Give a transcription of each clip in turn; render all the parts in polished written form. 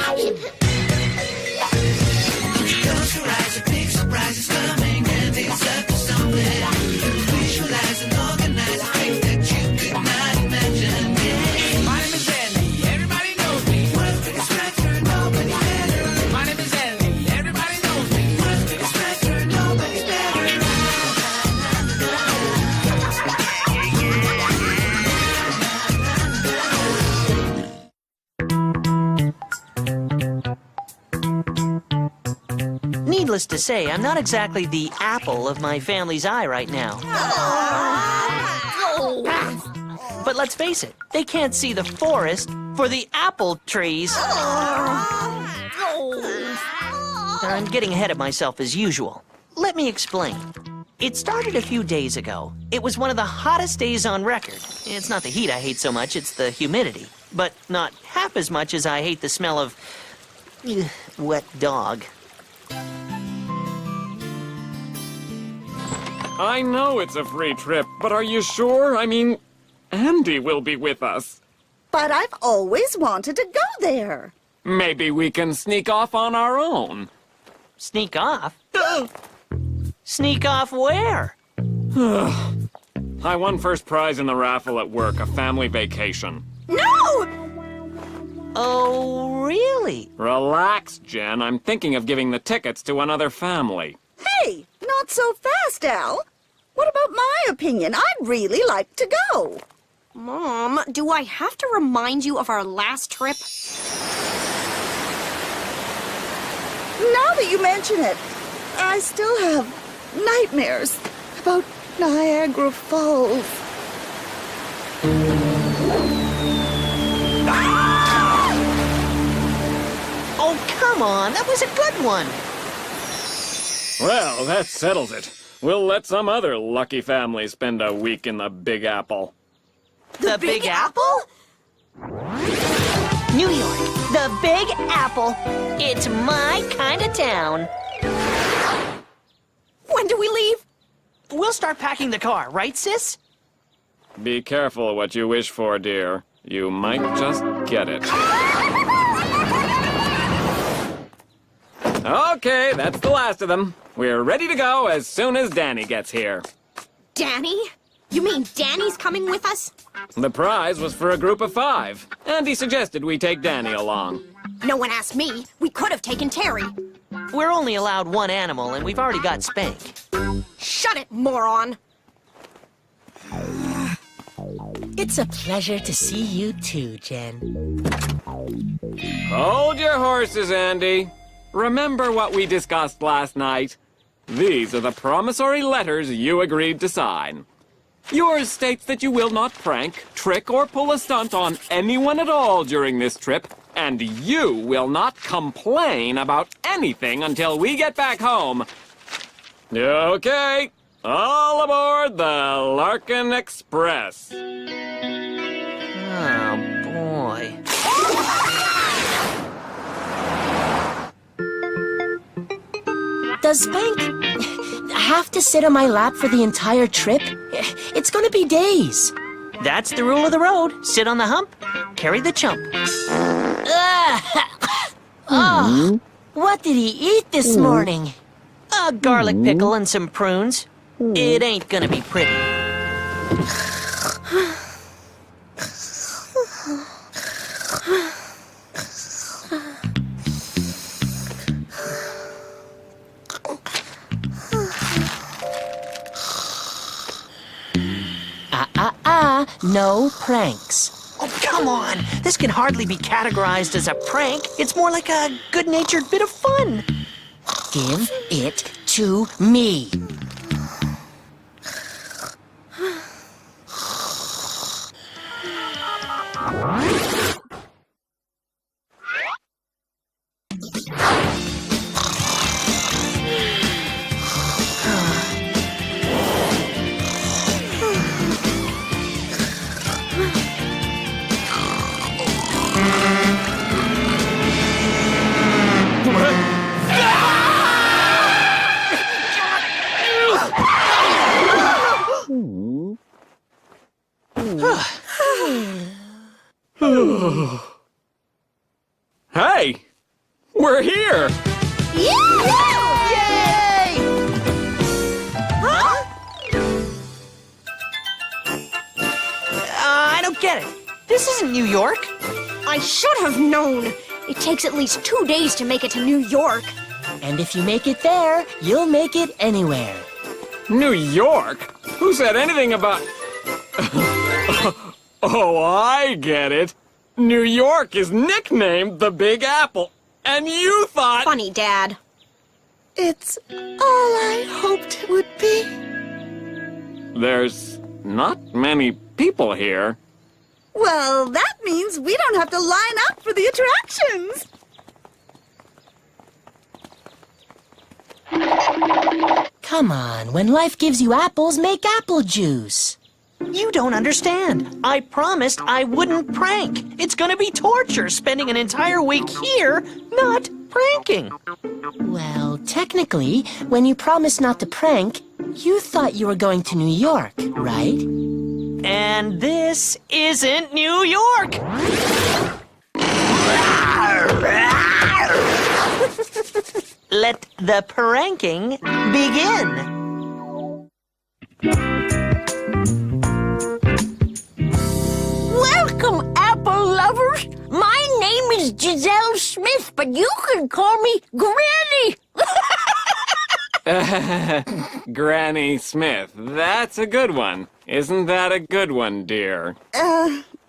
Close your eyes, a big surprise is coming, and it's up to something. Visualize and organize a thing that you could not imagine. Yeah. My name is Andy, everybody knows me. World's biggest factor, nobody's better. My name is Andy, everybody knows me. World's biggest factor, nobody's better. Needless to say, I'm not exactly the apple of my family's eye right now. But let's face it, they can't see the forest for the apple trees. I'm getting ahead of myself as usual. Let me explain. It started a few days ago. It was one of the hottest days on record. It's not the heat I hate so much, it's the humidity. But not half as much as I hate the smell of wet dog. I know it's a free trip, but are you sure? I mean, Andy will be with us. But I've always wanted to go there. Maybe we can sneak off on our own. Sneak off? Sneak off where? I won first prize in the raffle at work, a family vacation. No! Oh, really? Relax, Jen. I'm thinking of giving the tickets to another family. Hey, not so fast, Al. What about my opinion? I'd really like to go. Mom, do I have to remind you of our last trip? Now that you mention it, I still have nightmares about Niagara Falls. Ah! Oh, come on. That was a good one. Well, that settles it. We'll let some other lucky family spend a week in the Big Apple. The Big Apple? New York, the Big Apple. It's my kind of town. When do we leave? We'll start packing the car, right, sis? Be careful what you wish for, dear. You might just get it. Okay, that's the last of them. We're ready to go as soon as Danny gets here. Danny? You mean Danny's coming with us? The prize was for a group of 5, and he suggested we take Danny along. No one asked me. We could have taken Terry. We're only allowed one animal, and we've already got Spank. Shut it, moron! It's a pleasure to see you too, Jen. Hold your horses, Andy. Remember what we discussed last night? These are the promissory letters you agreed to sign. Yours states that you will not prank, trick, or pull a stunt on anyone at all during this trip, and you will not complain about anything until we get back home. Okay, all aboard the Larkin Express. Oh, boy. Does Spank have to sit on my lap for the entire trip? It's gonna be days. That's the rule of the road. Sit on the hump, carry the chump. Oh, what did he eat this morning? A garlic pickle and some prunes. It ain't gonna be pretty. No pranks. Oh, come on. This can hardly be categorized as a prank. It's more like a good-natured bit of fun. Give it to me. Hey, We're here! Yay! Huh? I don't get it. This isn't New York. I should have known. It takes at least 2 days to make it to New York. And if you make it there, you'll make it anywhere. New York? Who said anything about... Oh, I get it. New York is nicknamed the Big Apple. And you thought... Funny, Dad. It's all I hoped it would be. There's not many people here. Well, that means we don't have to line up for the attractions. Come on, when life gives you apples, make apple juice. You don't understand. I promised I wouldn't prank. It's gonna be torture spending an entire week here not pranking. Well, technically, when you promised not to prank, you thought you were going to New York, right? And this isn't New York. Let the pranking begin. Welcome, apple lovers. My name is Giselle Smith, but you can call me Granny. Granny Smith. That's a good one. Isn't that a good one, dear?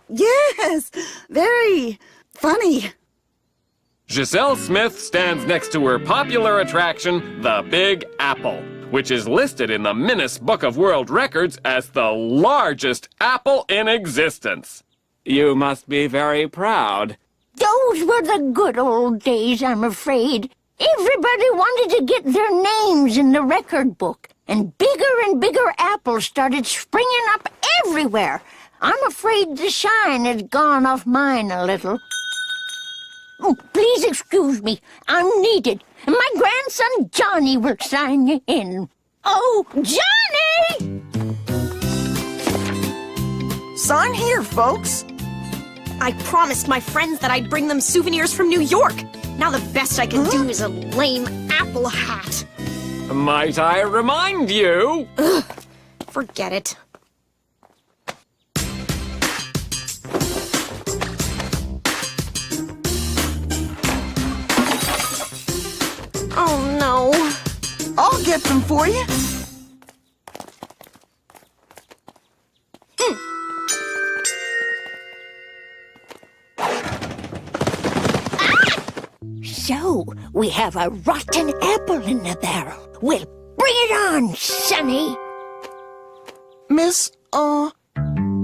Yes, very funny. Giselle Smith stands next to her popular attraction, the Big Apple, which is listed in the Guinness Book of World Records as the largest apple in existence. You must be very proud. Those were the good old days, I'm afraid. Everybody wanted to get their names in the record book, and bigger apples started springing up everywhere. I'm afraid the shine has gone off mine a little. Oh, please excuse me. I'm needed. My grandson Johnny will sign you in. Oh, Johnny! Sign here, folks. I promised my friends that I'd bring them souvenirs from New York. Now the best I can do is a lame apple hat. Might I remind you? Forget it. Oh, no. I'll get them for you. So, we have a rotten apple in the barrel. Well, bring it on, Sonny. Miss, I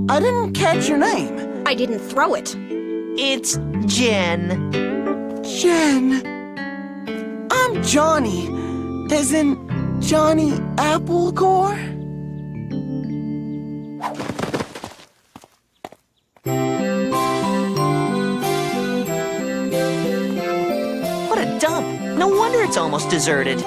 didn't catch your name. I didn't throw it. It's Jen. Jen. I'm Johnny. As in Johnny Applecore? What a dump. No wonder it's almost deserted.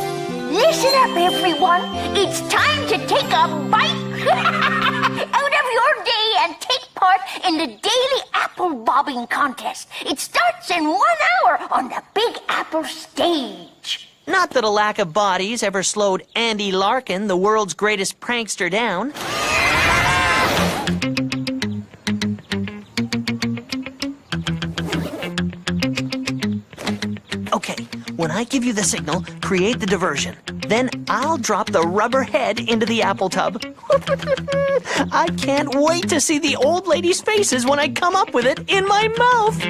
Listen up, everyone. It's time to take a bite out of your day and take part in the daily apple bobbing contest. It starts in 1 hour on the Big Apple stage. Not that a lack of bodies ever slowed Andy Larkin, the world's greatest prankster, down. Okay, when I give you the signal, create the diversion. Then I'll drop the rubber head into the apple tub. I can't wait to see the old ladies' faces when I come up with it in my mouth.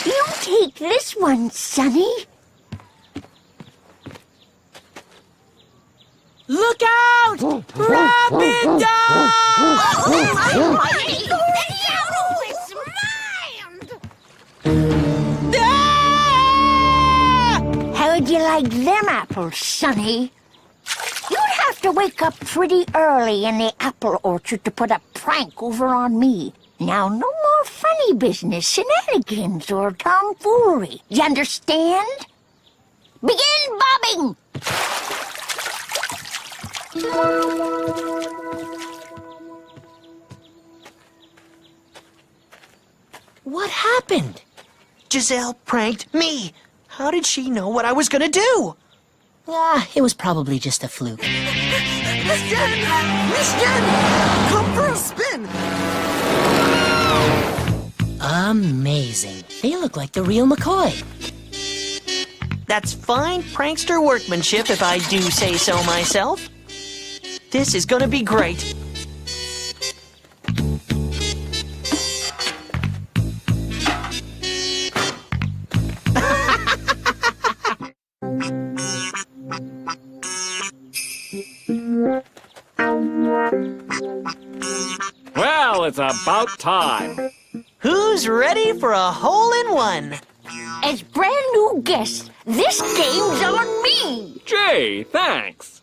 You take this one, Sonny. Look out! Rapid dog! How'd you like them apples, Sonny? You'd have to wake up pretty early in the apple orchard to put a prank over on me. Now, no more funny business, shenanigans, or tomfoolery. You understand? Begin bobbing! What happened? Giselle pranked me. How did she know what I was gonna do? Ah, it was probably just a fluke. Miss Jen! Miss Jen! Come for a spin! Amazing. They look like the real McCoy. That's fine prankster workmanship if I do say so myself. This is gonna be great. Well, it's about time. Who's ready for a hole-in-one? As brand new guests, this game's on me. Gee, thanks.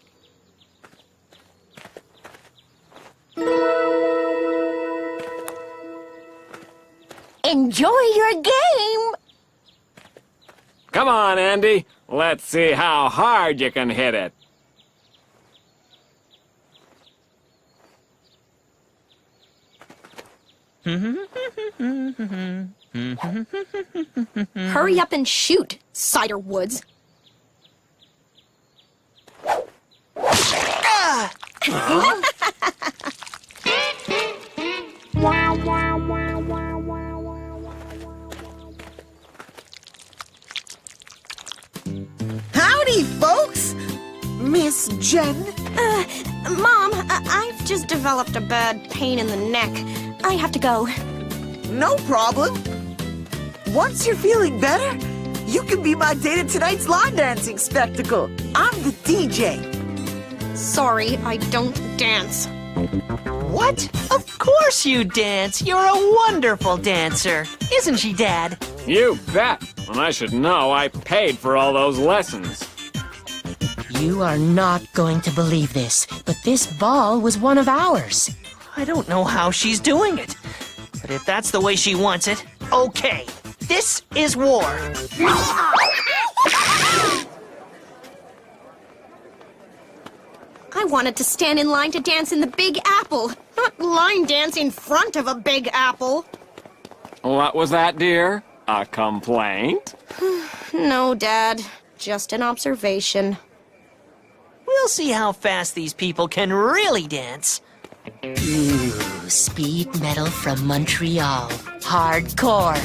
Enjoy your game. Come on, Andy. Let's see how hard you can hit it. Hurry up and shoot, Cider Woods. Howdy, folks! Miss Jen? Mom, I've just developed a bad pain in the neck. I have to go. No problem. Once you're feeling better, you can be my date at tonight's line dancing spectacle. I'm the DJ. Sorry, I don't dance. What? Of course you dance. You're a wonderful dancer. Isn't she, Dad? You bet. And I should know I paid for all those lessons. You are not going to believe this, but this ball was one of ours. I don't know how she's doing it. But if that's the way she wants it, okay. This is war. I wanted to stand in line to dance in the Big Apple, not line dance in front of a Big Apple. What was that, dear? A complaint? No, Dad. Just an observation. We'll see how fast these people can really dance. Ooh, speed metal from Montreal. Hardcore.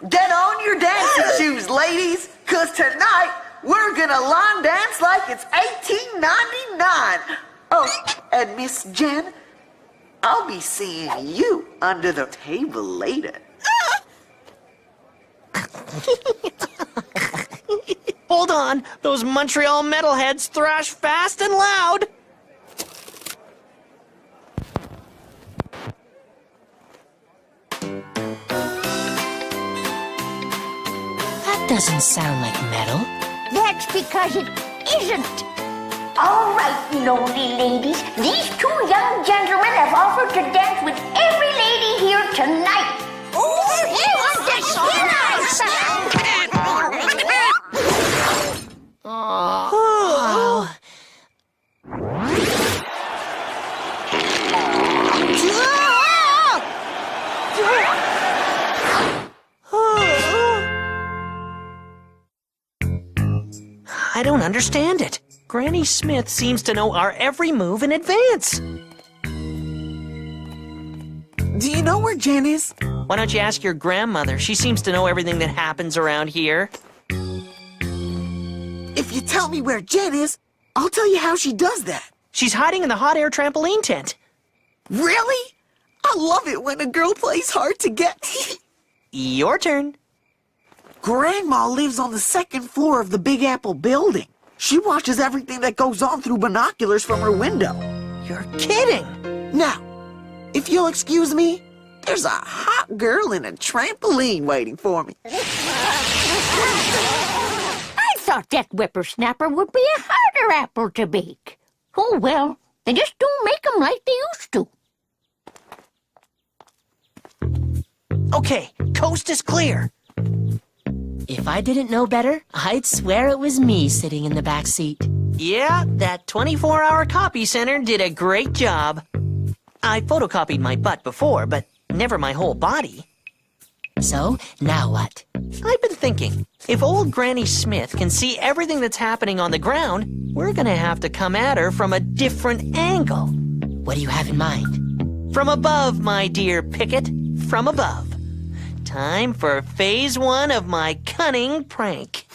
Get on your dancing shoes, ladies, cause tonight we're gonna line dance like it's 1899. Oh, and Miss Jen, I'll be seeing you under the table later. Hold on. Those Montreal metalheads thrash fast and loud. That doesn't sound like metal. That's because it isn't. All right, lonely ladies. These two young gentlemen have offered to dance with every lady here tonight. Oh, you want to skin us? Oh. I don't understand it. Granny Smith seems to know our every move in advance. Do you know where Jen is? Why don't you ask your grandmother? She seems to know everything that happens around here. If you tell me where Jen is, I'll tell you how she does that. She's hiding in the hot air trampoline tent. Really? I love it when a girl plays hard to get. Your turn. Grandma lives on the second floor of the Big Apple building. She watches everything that goes on through binoculars from her window. You're kidding. Now, if you'll excuse me, there's a hot girl in a trampoline waiting for me. I thought that whippersnapper would be a harder apple to bake. Oh, well, they just don't make 'em like they used to. Okay, coast is clear. If I didn't know better, I'd swear it was me sitting in the back seat. Yeah, that 24-hour copy center did a great job. I photocopied my butt before, but never my whole body. So, now what? I've been thinking, if old Granny Smith can see everything that's happening on the ground, we're gonna have to come at her from a different angle. What do you have in mind? From above, my dear Pickett, from above. Time for phase 1 of my cunning prank.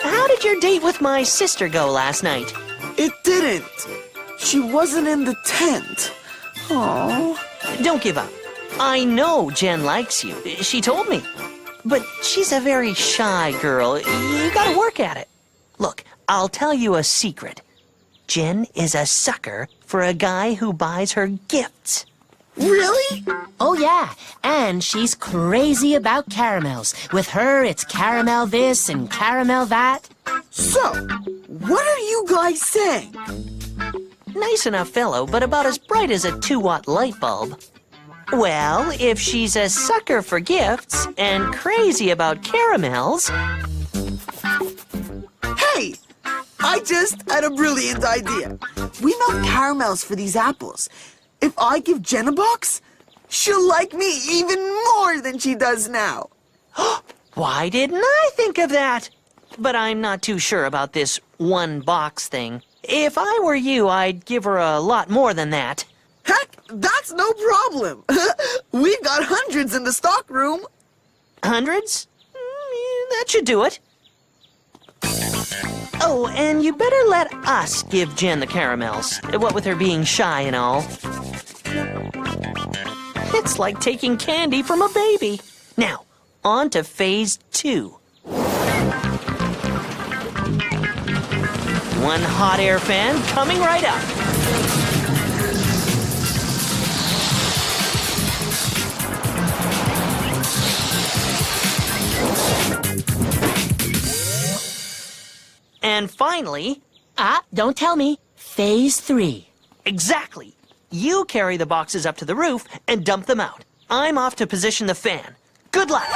How did your date with my sister go last night? It didn't. She wasn't in the tent. Oh. Don't give up. I know Jen likes you. She told me. But she's a very shy girl. You gotta work at it. Look, I'll tell you a secret. Jen is a sucker for a guy who buys her gifts. Really? Oh, yeah. And she's crazy about caramels. With her, it's caramel this and caramel that. So, what are you guys saying? Nice enough fellow, but about as bright as a 2-watt light bulb. Well, if she's a sucker for gifts and crazy about caramels... Hey! I just had a brilliant idea. We melt caramels for these apples. If I give Jen a box, she'll like me even more than she does now. Why didn't I think of that? But I'm not too sure about this 1 box thing. If I were you, I'd give her a lot more than that. Heck, that's no problem. We've got hundreds in the stock room. Hundreds? That should do it. Oh, and you better let us give Jen the caramels. What with her being shy and all. It's like taking candy from a baby. Now, on to phase 2. 1 hot air fan coming right up. And finally... Don't tell me. Phase 3. Exactly. You carry the boxes up to the roof and dump them out. I'm off to position the fan. Good luck.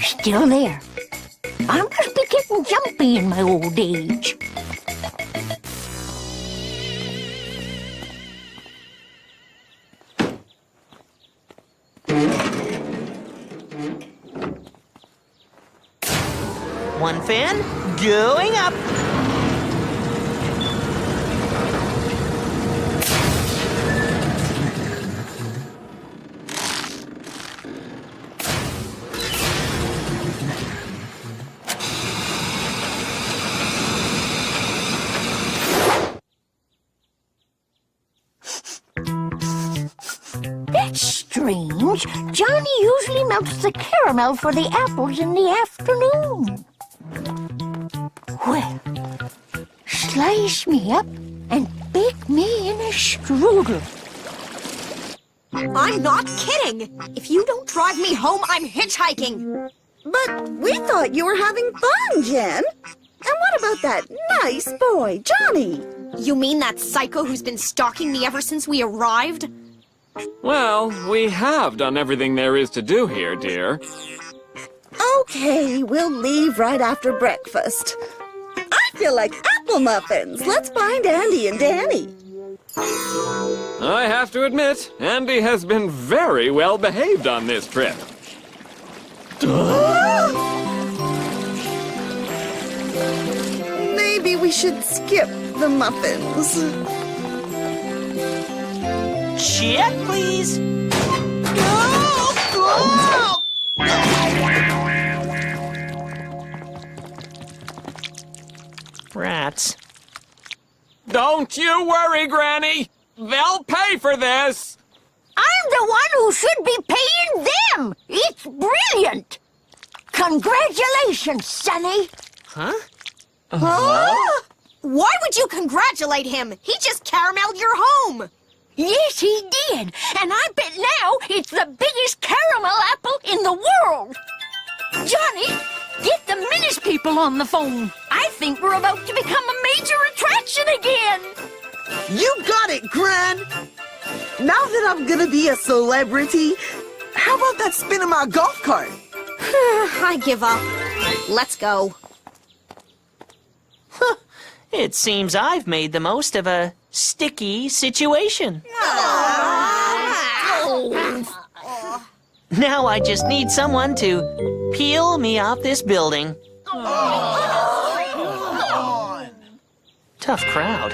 Still there. I must be getting jumpy in my old age. One fan going up. That's strange. Johnny usually melts the caramel for the apples in the afternoon. Well, slice me up and bake me in a strudel. I'm not kidding. If you don't drive me home, I'm hitchhiking. But we thought you were having fun, Jen. And what about that nice boy, Johnny? You mean that psycho who's been stalking me ever since we arrived? Well, we have done everything there is to do here, dear. Okay, we'll leave right after breakfast. I feel like apple muffins. Let's find Andy and Danny. I have to admit, Andy has been very well behaved on this trip. Maybe we should skip the muffins. Check, please. Rats. Don't you worry, Granny. They'll pay for this. I'm the one who should be paying them. It's brilliant. Congratulations, Sonny. Huh? Why would you congratulate him? He just carameled your home. Yes, he did. And I bet now it's the biggest caramel apple in the world. Johnny, get the Menace people on the phone. I think we're about to become a major attraction again. You got it, Gran. Now that I'm gonna be a celebrity, how about that spin in my golf cart? I give up. Let's go. It seems I've made the most of a sticky situation. Now I just need someone to peel me off this building. Tough crowd.